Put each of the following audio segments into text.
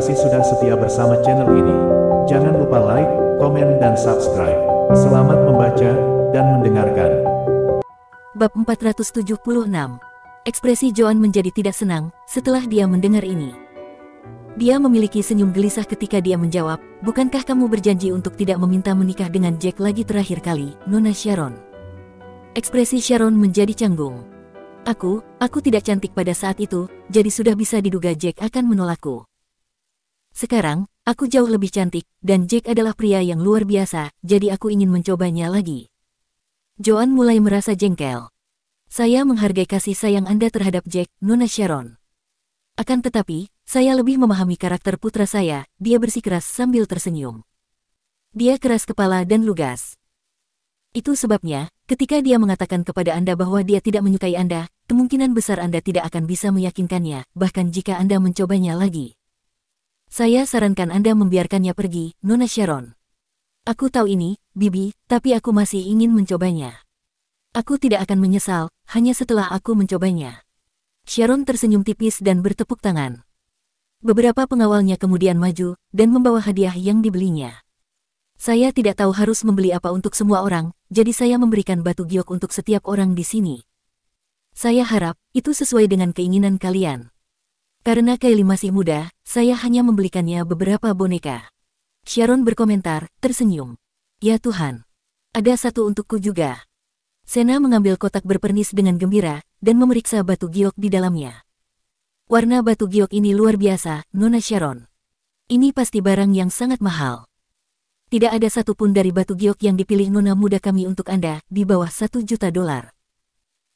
kasih sudah setia bersama channel ini. Jangan lupa like, komen, dan subscribe. Selamat membaca dan mendengarkan. Bab 476. Ekspresi Joan menjadi tidak senang setelah dia mendengar ini. Dia memiliki senyum gelisah ketika dia menjawab, "Bukankah kamu berjanji untuk tidak meminta menikah dengan Jack lagi terakhir kali, Nona Sharon?" Ekspresi Sharon menjadi canggung. Aku tidak cantik pada saat itu, jadi sudah bisa diduga Jack akan menolakku. Sekarang, aku jauh lebih cantik, dan Jack adalah pria yang luar biasa, jadi aku ingin mencobanya lagi. Joan mulai merasa jengkel. Saya menghargai kasih sayang Anda terhadap Jack, Nona Sharon. Akan tetapi, saya lebih memahami karakter putra saya, dia bersikeras sambil tersenyum. Dia keras kepala dan lugas. Itu sebabnya, ketika dia mengatakan kepada Anda bahwa dia tidak menyukai Anda, kemungkinan besar Anda tidak akan bisa meyakinkannya, bahkan jika Anda mencobanya lagi. Saya sarankan Anda membiarkannya pergi, Nona Sharon. Aku tahu ini, Bibi, tapi aku masih ingin mencobanya. Aku tidak akan menyesal, hanya setelah aku mencobanya. Sharon tersenyum tipis dan bertepuk tangan. Beberapa pengawalnya kemudian maju, dan membawa hadiah yang dibelinya. Saya tidak tahu harus membeli apa untuk semua orang, jadi saya memberikan batu giok untuk setiap orang di sini. Saya harap, itu sesuai dengan keinginan kalian. Karena Kylie masih muda, saya hanya membelikannya beberapa boneka. Sharon berkomentar, tersenyum. Ya Tuhan. Ada satu untukku juga. Sena mengambil kotak berpernis dengan gembira, dan memeriksa batu giok di dalamnya. Warna batu giok ini luar biasa, Nona Sharon. Ini pasti barang yang sangat mahal. Tidak ada satupun dari batu giok yang dipilih nona muda kami untuk Anda, di bawah $1 juta.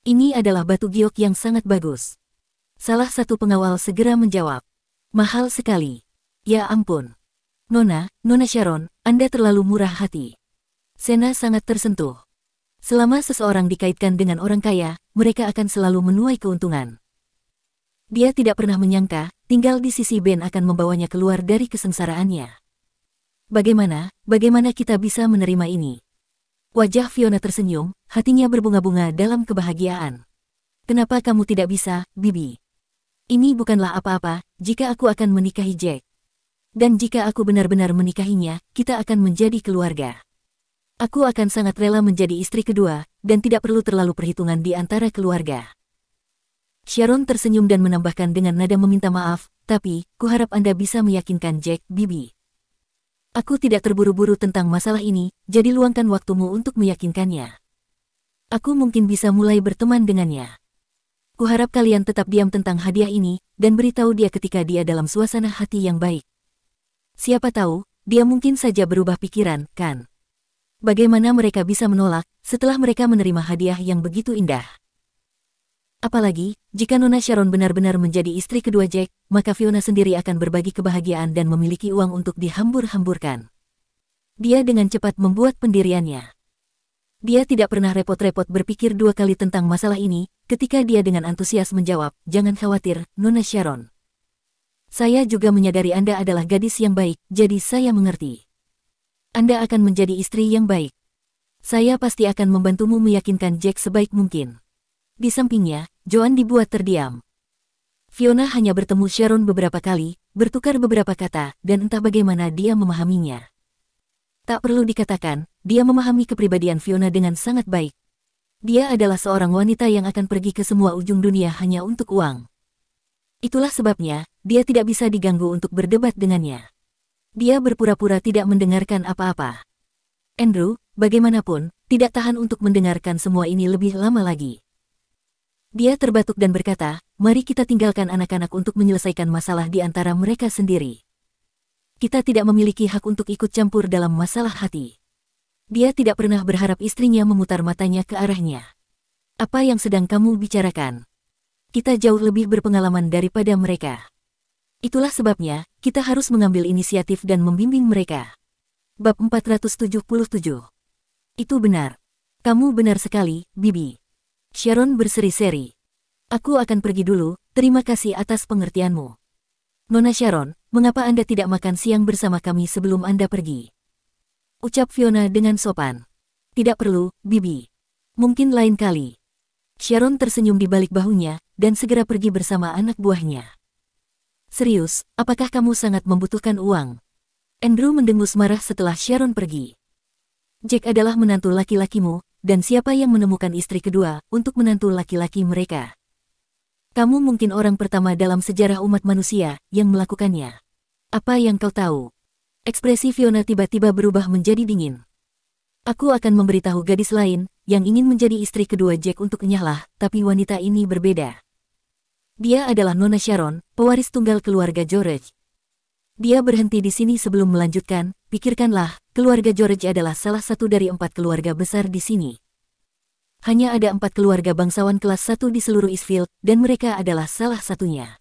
Ini adalah batu giok yang sangat bagus. Salah satu pengawal segera menjawab. Mahal sekali. Ya ampun. Nona Sharon, Anda terlalu murah hati. Sena sangat tersentuh. Selama seseorang dikaitkan dengan orang kaya, mereka akan selalu menuai keuntungan. Dia tidak pernah menyangka, tinggal di sisi Ben akan membawanya keluar dari kesengsaraannya. Bagaimana kita bisa menerima ini? Wajah Fiona tersenyum, hatinya berbunga-bunga dalam kebahagiaan. Kenapa kamu tidak bisa, Bibi? Ini bukanlah apa-apa, jika aku akan menikahi Jack. Dan jika aku benar-benar menikahinya, kita akan menjadi keluarga. Aku akan sangat rela menjadi istri kedua, dan tidak perlu terlalu perhitungan di antara keluarga. Sharon tersenyum dan menambahkan dengan nada meminta maaf, tapi, kuharap Anda bisa meyakinkan Jack, Bibi. Aku tidak terburu-buru tentang masalah ini, jadi luangkan waktumu untuk meyakinkannya. Aku mungkin bisa mulai berteman dengannya. Kuharap kalian tetap diam tentang hadiah ini, dan beritahu dia ketika dia dalam suasana hati yang baik. Siapa tahu, dia mungkin saja berubah pikiran, kan? Bagaimana mereka bisa menolak, setelah mereka menerima hadiah yang begitu indah? Apalagi, jika Nona Sharon benar-benar menjadi istri kedua Jack, maka Fiona sendiri akan berbagi kebahagiaan dan memiliki uang untuk dihambur-hamburkan. Dia dengan cepat membuat pendiriannya. Dia tidak pernah repot-repot berpikir dua kali tentang masalah ini, ketika dia dengan antusias menjawab, "Jangan khawatir, Nona Sharon. Saya juga menyadari Anda adalah gadis yang baik, jadi saya mengerti. Anda akan menjadi istri yang baik. Saya pasti akan membantumu meyakinkan Jack sebaik mungkin." Di sampingnya, Joan dibuat terdiam. Fiona hanya bertemu Sharon beberapa kali, bertukar beberapa kata, dan entah bagaimana dia memahaminya. Tak perlu dikatakan, dia memahami kepribadian Fiona dengan sangat baik. Dia adalah seorang wanita yang akan pergi ke semua ujung dunia hanya untuk uang. Itulah sebabnya, dia tidak bisa diganggu untuk berdebat dengannya. Dia berpura-pura tidak mendengarkan apa-apa. Andrew, bagaimanapun, tidak tahan untuk mendengarkan semua ini lebih lama lagi. Dia terbatuk dan berkata, "Mari kita tinggalkan anak-anak untuk menyelesaikan masalah di antara mereka sendiri. Kita tidak memiliki hak untuk ikut campur dalam masalah hati." Dia tidak pernah berharap istrinya memutar matanya ke arahnya. "Apa yang sedang kamu bicarakan? Kita jauh lebih berpengalaman daripada mereka. Itulah sebabnya, kita harus mengambil inisiatif dan membimbing mereka." Bab 477. Itu benar. Kamu benar sekali, Bibi. Sharon berseri-seri. "Aku akan pergi dulu, terima kasih atas pengertianmu. Nona Sharon, mengapa Anda tidak makan siang bersama kami sebelum Anda pergi?" ucap Fiona dengan sopan. "Tidak perlu, Bibi. Mungkin lain kali." Sharon tersenyum di balik bahunya, dan segera pergi bersama anak buahnya. Serius, apakah kamu sangat membutuhkan uang? Andrew mendengus marah setelah Sharon pergi. Jack adalah menantu laki-lakimu, dan siapa yang menemukan istri kedua untuk menantu laki-laki mereka? Kamu mungkin orang pertama dalam sejarah umat manusia yang melakukannya. Apa yang kau tahu? Ekspresi Fiona tiba-tiba berubah menjadi dingin. Aku akan memberitahu gadis lain yang ingin menjadi istri kedua Jack untuk nyahlah, tapi wanita ini berbeda. Dia adalah Nona Sharon, pewaris tunggal keluarga George. Dia berhenti di sini sebelum melanjutkan, pikirkanlah, keluarga George adalah salah satu dari 4 keluarga besar di sini. Hanya ada 4 keluarga bangsawan kelas 1 di seluruh Eastfield, dan mereka adalah salah satunya.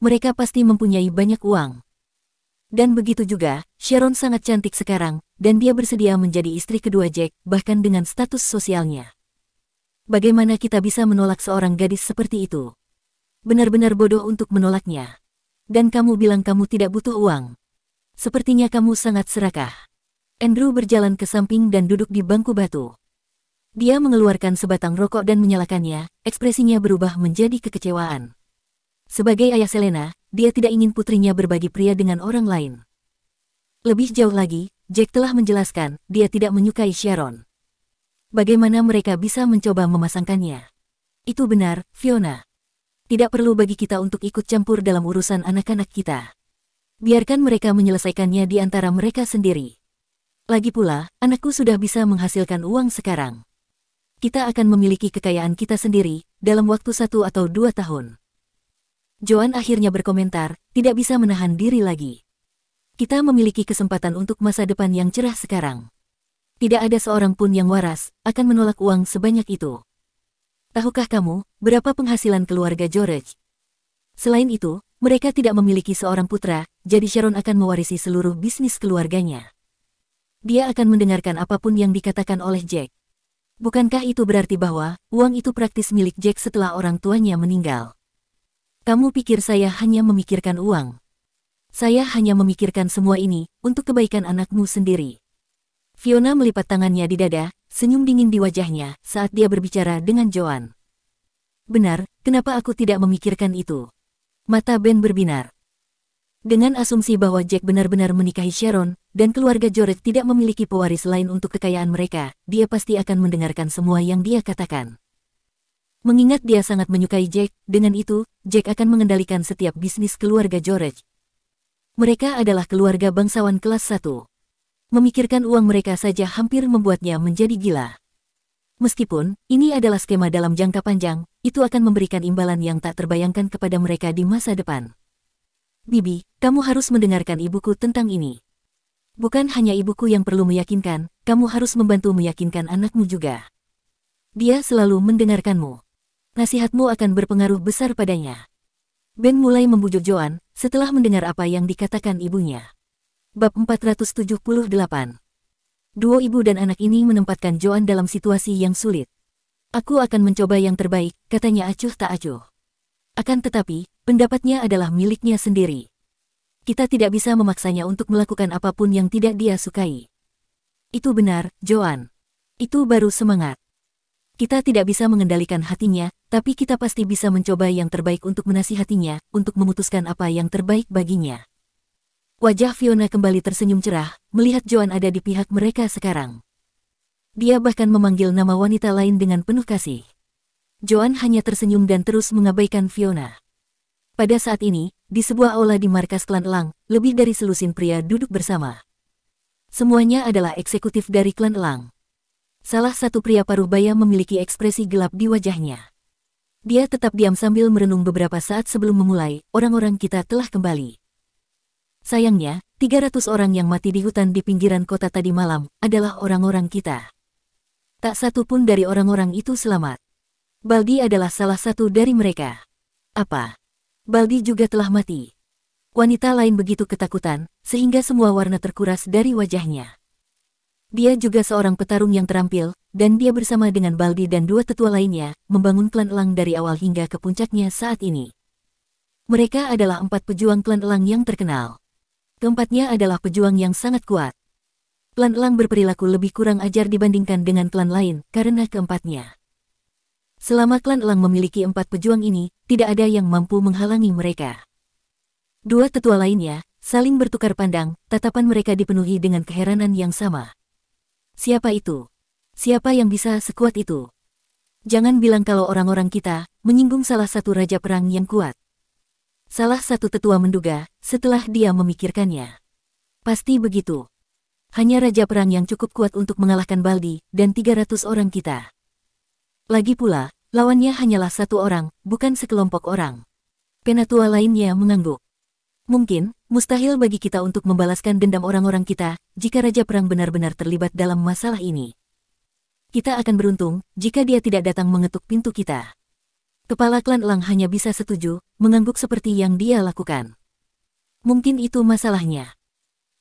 Mereka pasti mempunyai banyak uang. Dan begitu juga, Sharon sangat cantik sekarang, dan dia bersedia menjadi istri kedua Jack, bahkan dengan status sosialnya. Bagaimana kita bisa menolak seorang gadis seperti itu? Benar-benar bodoh untuk menolaknya. Dan kamu bilang kamu tidak butuh uang. Sepertinya kamu sangat serakah. Andrew berjalan ke samping dan duduk di bangku batu. Dia mengeluarkan sebatang rokok dan menyalakannya, ekspresinya berubah menjadi kekecewaan. Sebagai ayah Selena, dia tidak ingin putrinya berbagi pria dengan orang lain. Lebih jauh lagi, Jack telah menjelaskan, dia tidak menyukai Sharon. Bagaimana mereka bisa mencoba memasangkannya? Itu benar, Fiona. Tidak perlu bagi kita untuk ikut campur dalam urusan anak-anak kita. Biarkan mereka menyelesaikannya di antara mereka sendiri. Lagi pula, anakku sudah bisa menghasilkan uang sekarang. Kita akan memiliki kekayaan kita sendiri, dalam waktu 1 atau 2 tahun. Joan akhirnya berkomentar, tidak bisa menahan diri lagi. Kita memiliki kesempatan untuk masa depan yang cerah sekarang. Tidak ada seorang pun yang waras, akan menolak uang sebanyak itu. Tahukah kamu, berapa penghasilan keluarga George? Selain itu, mereka tidak memiliki seorang putra, jadi Sharon akan mewarisi seluruh bisnis keluarganya. Dia akan mendengarkan apapun yang dikatakan oleh Jack. Bukankah itu berarti bahwa, uang itu praktis milik Jack setelah orang tuanya meninggal? Kamu pikir saya hanya memikirkan uang? Saya hanya memikirkan semua ini, untuk kebaikan anakmu sendiri. Fiona melipat tangannya di dada, senyum dingin di wajahnya, saat dia berbicara dengan Joan. Benar, kenapa aku tidak memikirkan itu? Mata Ben berbinar. Dengan asumsi bahwa Jack benar-benar menikahi Sharon, dan keluarga George tidak memiliki pewaris lain untuk kekayaan mereka, dia pasti akan mendengarkan semua yang dia katakan. Mengingat dia sangat menyukai Jack, dengan itu, Jack akan mengendalikan setiap bisnis keluarga George. Mereka adalah keluarga bangsawan kelas 1. Memikirkan uang mereka saja hampir membuatnya menjadi gila. Meskipun, ini adalah skema dalam jangka panjang, itu akan memberikan imbalan yang tak terbayangkan kepada mereka di masa depan. Bibi, kamu harus mendengarkan ibuku tentang ini. Bukan hanya ibuku yang perlu meyakinkan, kamu harus membantu meyakinkan anakmu juga. Dia selalu mendengarkanmu. Nasihatmu akan berpengaruh besar padanya. Ben mulai membujuk Joan, setelah mendengar apa yang dikatakan ibunya. Bab 478. Duo ibu dan anak ini menempatkan Joan dalam situasi yang sulit. Aku akan mencoba yang terbaik, katanya acuh tak acuh. Akan tetapi, pendapatnya adalah miliknya sendiri. Kita tidak bisa memaksanya untuk melakukan apapun yang tidak dia sukai. Itu benar, Joan. Itu baru semangat. Kita tidak bisa mengendalikan hatinya, tapi kita pasti bisa mencoba yang terbaik untuk menasihatinya, untuk memutuskan apa yang terbaik baginya. Wajah Fiona kembali tersenyum cerah, melihat Joan ada di pihak mereka sekarang. Dia bahkan memanggil nama wanita lain dengan penuh kasih. Joan hanya tersenyum dan terus mengabaikan Fiona. Pada saat ini, di sebuah aula di markas klan Elang, lebih dari selusin pria duduk bersama. Semuanya adalah eksekutif dari klan Elang. Salah satu pria paruh baya memiliki ekspresi gelap di wajahnya. Dia tetap diam sambil merenung beberapa saat sebelum memulai, orang-orang kita telah kembali. Sayangnya, 300 orang yang mati di hutan di pinggiran kota tadi malam, adalah orang-orang kita. Tak satu pun dari orang-orang itu selamat. Baldi adalah salah satu dari mereka. Apa? Baldi juga telah mati. Wanita lain begitu ketakutan, sehingga semua warna terkuras dari wajahnya. Dia juga seorang petarung yang terampil, dan dia bersama dengan Baldi dan 2 tetua lainnya, membangun klan Elang dari awal hingga ke puncaknya saat ini. Mereka adalah 4 pejuang klan Elang yang terkenal. Keempatnya adalah pejuang yang sangat kuat. Klan Elang berperilaku lebih kurang ajar dibandingkan dengan klan lain, karena keempatnya. Selama klan Elang memiliki 4 pejuang ini, tidak ada yang mampu menghalangi mereka. Dua tetua lainnya saling bertukar pandang, tatapan mereka dipenuhi dengan keheranan yang sama. Siapa itu? Siapa yang bisa sekuat itu? Jangan bilang kalau orang-orang kita menyinggung salah satu raja perang yang kuat. Salah satu tetua menduga setelah dia memikirkannya. Pasti begitu. Hanya raja perang yang cukup kuat untuk mengalahkan Baldi dan 300 orang kita. Lagi pula, lawannya hanyalah satu orang, bukan sekelompok orang. Penatua lainnya mengangguk. Mungkin, mustahil bagi kita untuk membalaskan dendam orang-orang kita, jika Raja Perang benar-benar terlibat dalam masalah ini. Kita akan beruntung, jika dia tidak datang mengetuk pintu kita. Kepala klan Elang hanya bisa setuju, mengangguk seperti yang dia lakukan. Mungkin itu masalahnya.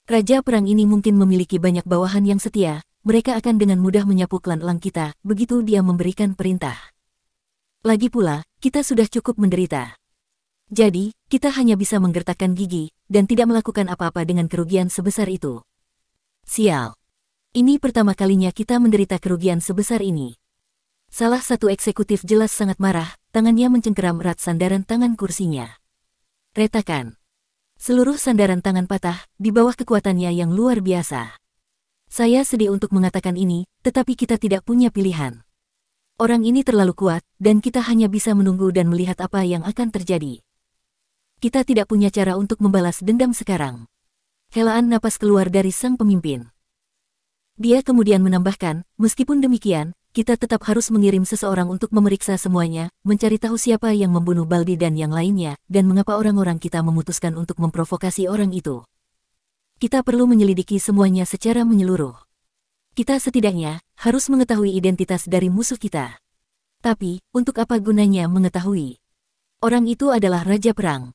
Raja Perang ini mungkin memiliki banyak bawahan yang setia, mereka akan dengan mudah menyapu klan Elang kita, begitu dia memberikan perintah. Lagi pula, kita sudah cukup menderita. Jadi, kita hanya bisa menggertakkan gigi, dan tidak melakukan apa-apa dengan kerugian sebesar itu. Sial. Ini pertama kalinya kita menderita kerugian sebesar ini. Salah satu eksekutif jelas sangat marah, tangannya mencengkeram erat sandaran tangan kursinya. Retakan. Seluruh sandaran tangan patah, di bawah kekuatannya yang luar biasa. Saya sedih untuk mengatakan ini, tetapi kita tidak punya pilihan. Orang ini terlalu kuat, dan kita hanya bisa menunggu dan melihat apa yang akan terjadi. Kita tidak punya cara untuk membalas dendam sekarang. Helaan napas keluar dari sang pemimpin. Dia kemudian menambahkan, meskipun demikian, kita tetap harus mengirim seseorang untuk memeriksa semuanya, mencari tahu siapa yang membunuh Baldi dan yang lainnya, dan mengapa orang-orang kita memutuskan untuk memprovokasi orang itu. Kita perlu menyelidiki semuanya secara menyeluruh. Kita setidaknya harus mengetahui identitas dari musuh kita. Tapi, untuk apa gunanya mengetahui? Orang itu adalah Raja Perang.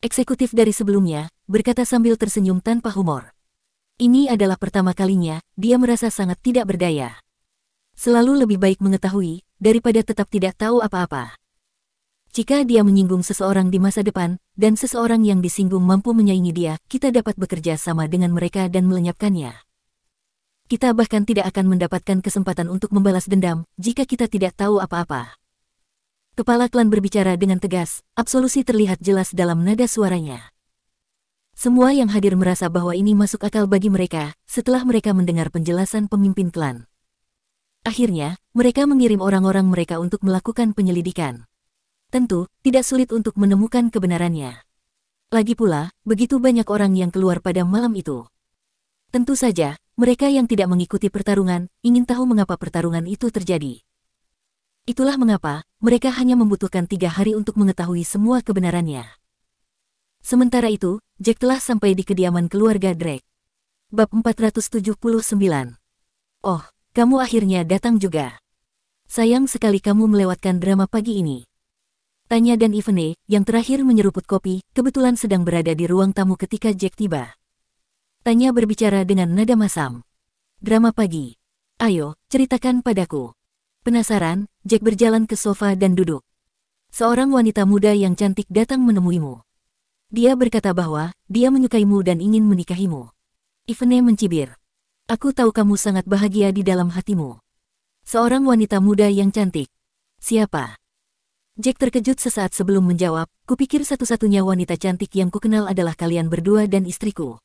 Eksekutif dari sebelumnya, berkata sambil tersenyum tanpa humor. Ini adalah pertama kalinya, dia merasa sangat tidak berdaya. Selalu lebih baik mengetahui, daripada tetap tidak tahu apa-apa. Jika dia menyinggung seseorang di masa depan, dan seseorang yang disinggung mampu menyaingi dia, kita dapat bekerja sama dengan mereka dan melenyapkannya. Kita bahkan tidak akan mendapatkan kesempatan untuk membalas dendam, jika kita tidak tahu apa-apa. Kepala klan berbicara dengan tegas, absolusi terlihat jelas dalam nada suaranya. Semua yang hadir merasa bahwa ini masuk akal bagi mereka, setelah mereka mendengar penjelasan pemimpin klan. Akhirnya, mereka mengirim orang-orang mereka untuk melakukan penyelidikan. Tentu, tidak sulit untuk menemukan kebenarannya. Lagi pula, begitu banyak orang yang keluar pada malam itu. Tentu saja, mereka yang tidak mengikuti pertarungan, ingin tahu mengapa pertarungan itu terjadi. Itulah mengapa, mereka hanya membutuhkan 3 hari untuk mengetahui semua kebenarannya. Sementara itu, Jack telah sampai di kediaman keluarga Drake. Bab 479. Oh, kamu akhirnya datang juga. Sayang sekali kamu melewatkan drama pagi ini. Tanya dan Ivene, yang terakhir menyeruput kopi, kebetulan sedang berada di ruang tamu ketika Jack tiba. Tanya berbicara dengan nada masam. Drama pagi. Ayo, ceritakan padaku. Penasaran, Jack berjalan ke sofa dan duduk. Seorang wanita muda yang cantik datang menemuimu. Dia berkata bahwa dia menyukaimu dan ingin menikahimu. Ivene mencibir. Aku tahu kamu sangat bahagia di dalam hatimu. Seorang wanita muda yang cantik. Siapa? Jack terkejut sesaat sebelum menjawab, kupikir satu-satunya wanita cantik yang kukenal adalah kalian berdua dan istriku.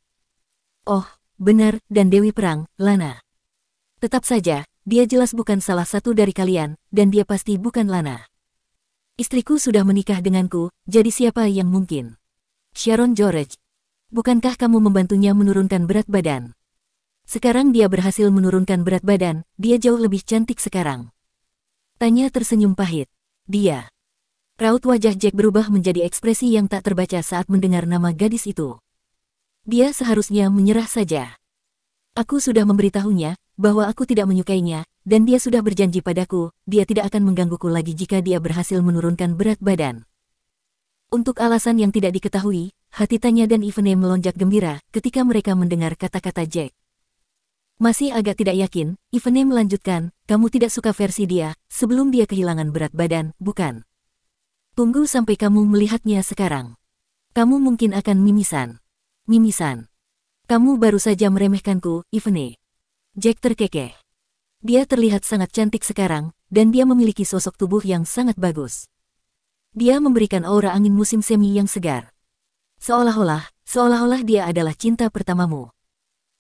Oh, benar, dan Dewi Perang, Lana. Tetap saja, dia jelas bukan salah satu dari kalian, dan dia pasti bukan Lana. Istriku sudah menikah denganku, jadi siapa yang mungkin? Sharon George. Bukankah kamu membantunya menurunkan berat badan? Sekarang dia berhasil menurunkan berat badan, dia jauh lebih cantik sekarang. Tanya tersenyum pahit. Dia. Raut wajah Jack berubah menjadi ekspresi yang tak terbaca saat mendengar nama gadis itu. Dia seharusnya menyerah saja. Aku sudah memberitahunya bahwa aku tidak menyukainya, dan dia sudah berjanji padaku, dia tidak akan menggangguku lagi jika dia berhasil menurunkan berat badan. Untuk alasan yang tidak diketahui, hati Tanya dan Ivene melonjak gembira ketika mereka mendengar kata-kata Jack. Masih agak tidak yakin, Ivene melanjutkan, kamu tidak suka versi dia, sebelum dia kehilangan berat badan, bukan? Tunggu sampai kamu melihatnya sekarang. Kamu mungkin akan mimisan. Mimisan. Kamu baru saja meremehkanku, Ivene. Jack terkekeh. Dia terlihat sangat cantik sekarang, dan dia memiliki sosok tubuh yang sangat bagus. Dia memberikan aura angin musim semi yang segar. Seolah-olah dia adalah cinta pertamamu.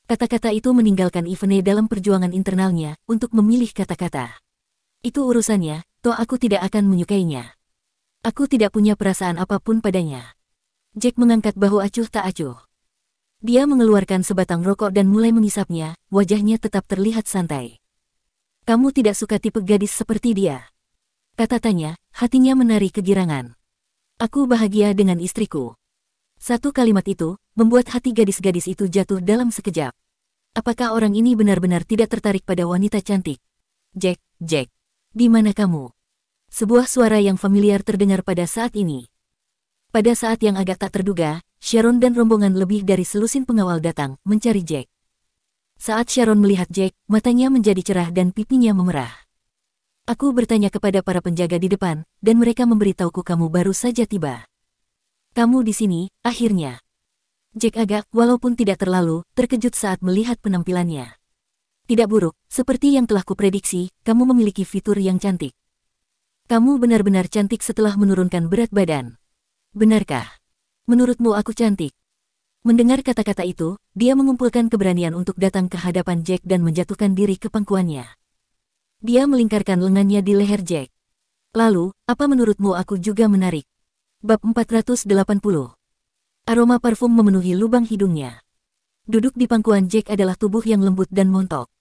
Kata-kata itu meninggalkan Ivone dalam perjuangan internalnya untuk memilih kata-kata. Itu urusannya, toh aku tidak akan menyukainya. Aku tidak punya perasaan apapun padanya. Jack mengangkat bahu acuh tak acuh. Dia mengeluarkan sebatang rokok dan mulai mengisapnya, wajahnya tetap terlihat santai. Kamu tidak suka tipe gadis seperti dia? Kata-katanya, hatinya menari kegirangan. Aku bahagia dengan istriku. Satu kalimat itu, membuat hati gadis-gadis itu jatuh dalam sekejap. Apakah orang ini benar-benar tidak tertarik pada wanita cantik? Jack, di mana kamu? Sebuah suara yang familiar terdengar pada saat ini. Pada saat yang agak tak terduga, Sharon dan rombongan lebih dari selusin pengawal datang mencari Jack. Saat Sharon melihat Jack, matanya menjadi cerah dan pipinya memerah. Aku bertanya kepada para penjaga di depan, dan mereka memberitahuku kamu baru saja tiba. Kamu di sini, akhirnya. Jack agak, walaupun tidak terlalu, terkejut saat melihat penampilannya. Tidak buruk, seperti yang telah kuprediksi, kamu memiliki fitur yang cantik. Kamu benar-benar cantik setelah menurunkan berat badan. Benarkah? Menurutmu aku cantik? Mendengar kata-kata itu, dia mengumpulkan keberanian untuk datang ke hadapan Jack dan menjatuhkan diri ke pangkuannya. Dia melingkarkan lengannya di leher Jack. Lalu, apa menurutmu aku juga menarik? Bab 480. Aroma parfum memenuhi lubang hidungnya. Duduk di pangkuan Jack adalah tubuh yang lembut dan montok.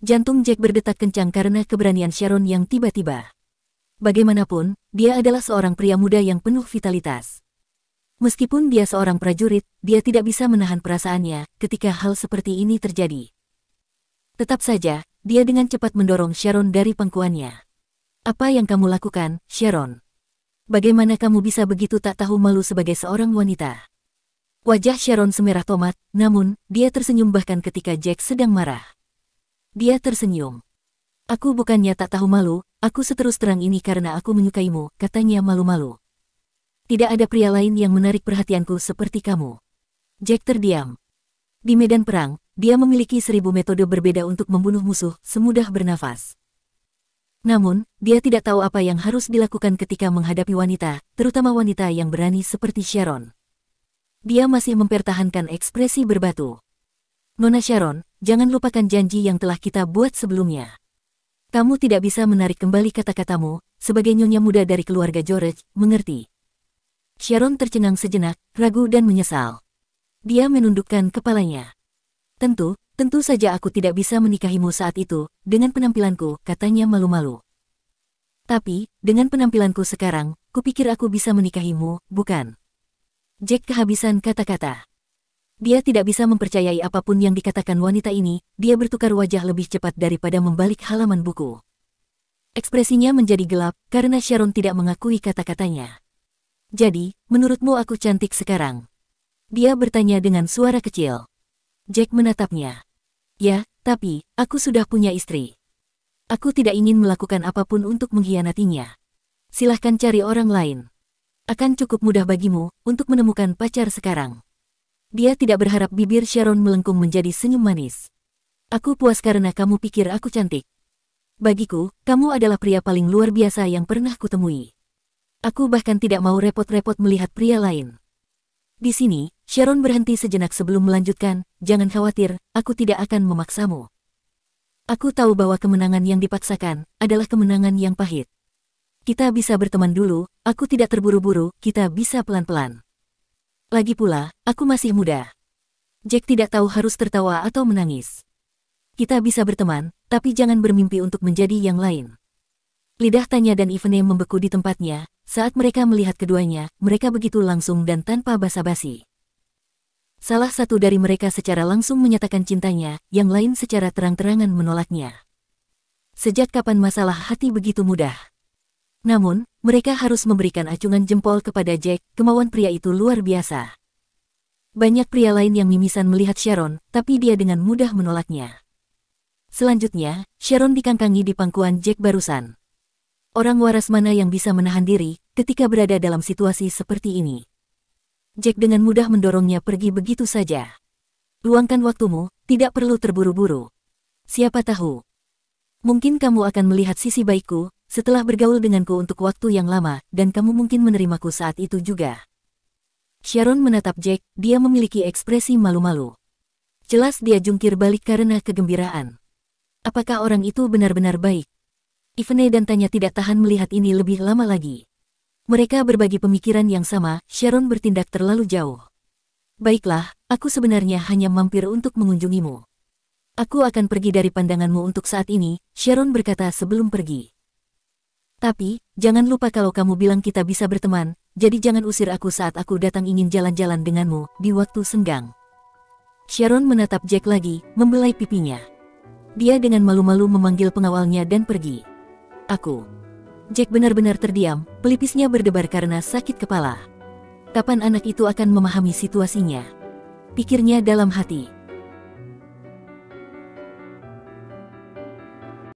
Jantung Jack berdetak kencang karena keberanian Sharon yang tiba-tiba. Bagaimanapun, dia adalah seorang pria muda yang penuh vitalitas. Meskipun dia seorang prajurit, dia tidak bisa menahan perasaannya ketika hal seperti ini terjadi. Tetap saja, dia dengan cepat mendorong Sharon dari pangkuannya. Apa yang kamu lakukan, Sharon? Bagaimana kamu bisa begitu tak tahu malu sebagai seorang wanita? Wajah Sharon semerah tomat, namun, dia tersenyum bahkan ketika Jack sedang marah. Dia tersenyum. Aku bukannya tak tahu malu, aku seterus terang ini karena aku menyukaimu, katanya malu-malu. Tidak ada pria lain yang menarik perhatianku seperti kamu. Jack terdiam. Di medan perang, dia memiliki 1000 metode berbeda untuk membunuh musuh, semudah bernafas. Namun, dia tidak tahu apa yang harus dilakukan ketika menghadapi wanita, terutama wanita yang berani seperti Sharon. Dia masih mempertahankan ekspresi berbatu. Nona Sharon, jangan lupakan janji yang telah kita buat sebelumnya. Kamu tidak bisa menarik kembali kata-katamu, sebagai nyonya muda dari keluarga George, mengerti? Sharon tercengang sejenak, ragu dan menyesal. Dia menundukkan kepalanya. Tentu saja aku tidak bisa menikahimu saat itu, dengan penampilanku, katanya malu-malu. Tapi, dengan penampilanku sekarang, kupikir aku bisa menikahimu, bukan? Jack kehabisan kata-kata. Dia tidak bisa mempercayai apapun yang dikatakan wanita ini, dia bertukar wajah lebih cepat daripada membalik halaman buku. Ekspresinya menjadi gelap, karena Sharon tidak mengakui kata-katanya. Jadi, menurutmu aku cantik sekarang? Dia bertanya dengan suara kecil. Jack menatapnya. Ya, tapi, aku sudah punya istri. Aku tidak ingin melakukan apapun untuk mengkhianatinya. Silahkan cari orang lain. Akan cukup mudah bagimu, untuk menemukan pacar sekarang. Dia tidak berharap bibir Sharon melengkung menjadi senyum manis. Aku puas karena kamu pikir aku cantik. Bagiku, kamu adalah pria paling luar biasa yang pernah kutemui. Aku bahkan tidak mau repot-repot melihat pria lain. Di sini, Sharon berhenti sejenak sebelum melanjutkan, jangan khawatir, aku tidak akan memaksamu. Aku tahu bahwa kemenangan yang dipaksakan, adalah kemenangan yang pahit. Kita bisa berteman dulu, aku tidak terburu-buru, kita bisa pelan-pelan. Lagi pula, aku masih muda. Jack tidak tahu harus tertawa atau menangis. Kita bisa berteman, tapi jangan bermimpi untuk menjadi yang lain. Lidah Tanya dan Ivone membeku di tempatnya, saat mereka melihat keduanya, mereka begitu langsung dan tanpa basa-basi. Salah satu dari mereka secara langsung menyatakan cintanya, yang lain secara terang-terangan menolaknya. Sejak kapan masalah hati begitu mudah? Namun, mereka harus memberikan acungan jempol kepada Jack, kemauan pria itu luar biasa. Banyak pria lain yang mimisan melihat Sharon, tapi dia dengan mudah menolaknya. Selanjutnya, Sharon dikangkangi di pangkuan Jack barusan. Orang waras mana yang bisa menahan diri ketika berada dalam situasi seperti ini? Jack dengan mudah mendorongnya pergi begitu saja. Luangkan waktumu, tidak perlu terburu-buru. Siapa tahu. Mungkin kamu akan melihat sisi baikku, setelah bergaul denganku untuk waktu yang lama, dan kamu mungkin menerimaku saat itu juga. Sharon menatap Jack, dia memiliki ekspresi malu-malu. Jelas dia jungkir balik karena kegembiraan. Apakah orang itu benar-benar baik? Ivene dan Tanya tidak tahan melihat ini lebih lama lagi. Mereka berbagi pemikiran yang sama, Sharon bertindak terlalu jauh. Baiklah, aku sebenarnya hanya mampir untuk mengunjungimu. Aku akan pergi dari pandanganmu untuk saat ini, Sharon berkata sebelum pergi. Tapi, jangan lupa kalau kamu bilang kita bisa berteman, jadi jangan usir aku saat aku datang ingin jalan-jalan denganmu di waktu senggang. Sharon menatap Jack lagi, membelai pipinya. Dia dengan malu-malu memanggil pengawalnya dan pergi. Aku. Jack benar-benar terdiam, pelipisnya berdebar karena sakit kepala. Kapan anak itu akan memahami situasinya? Pikirnya dalam hati.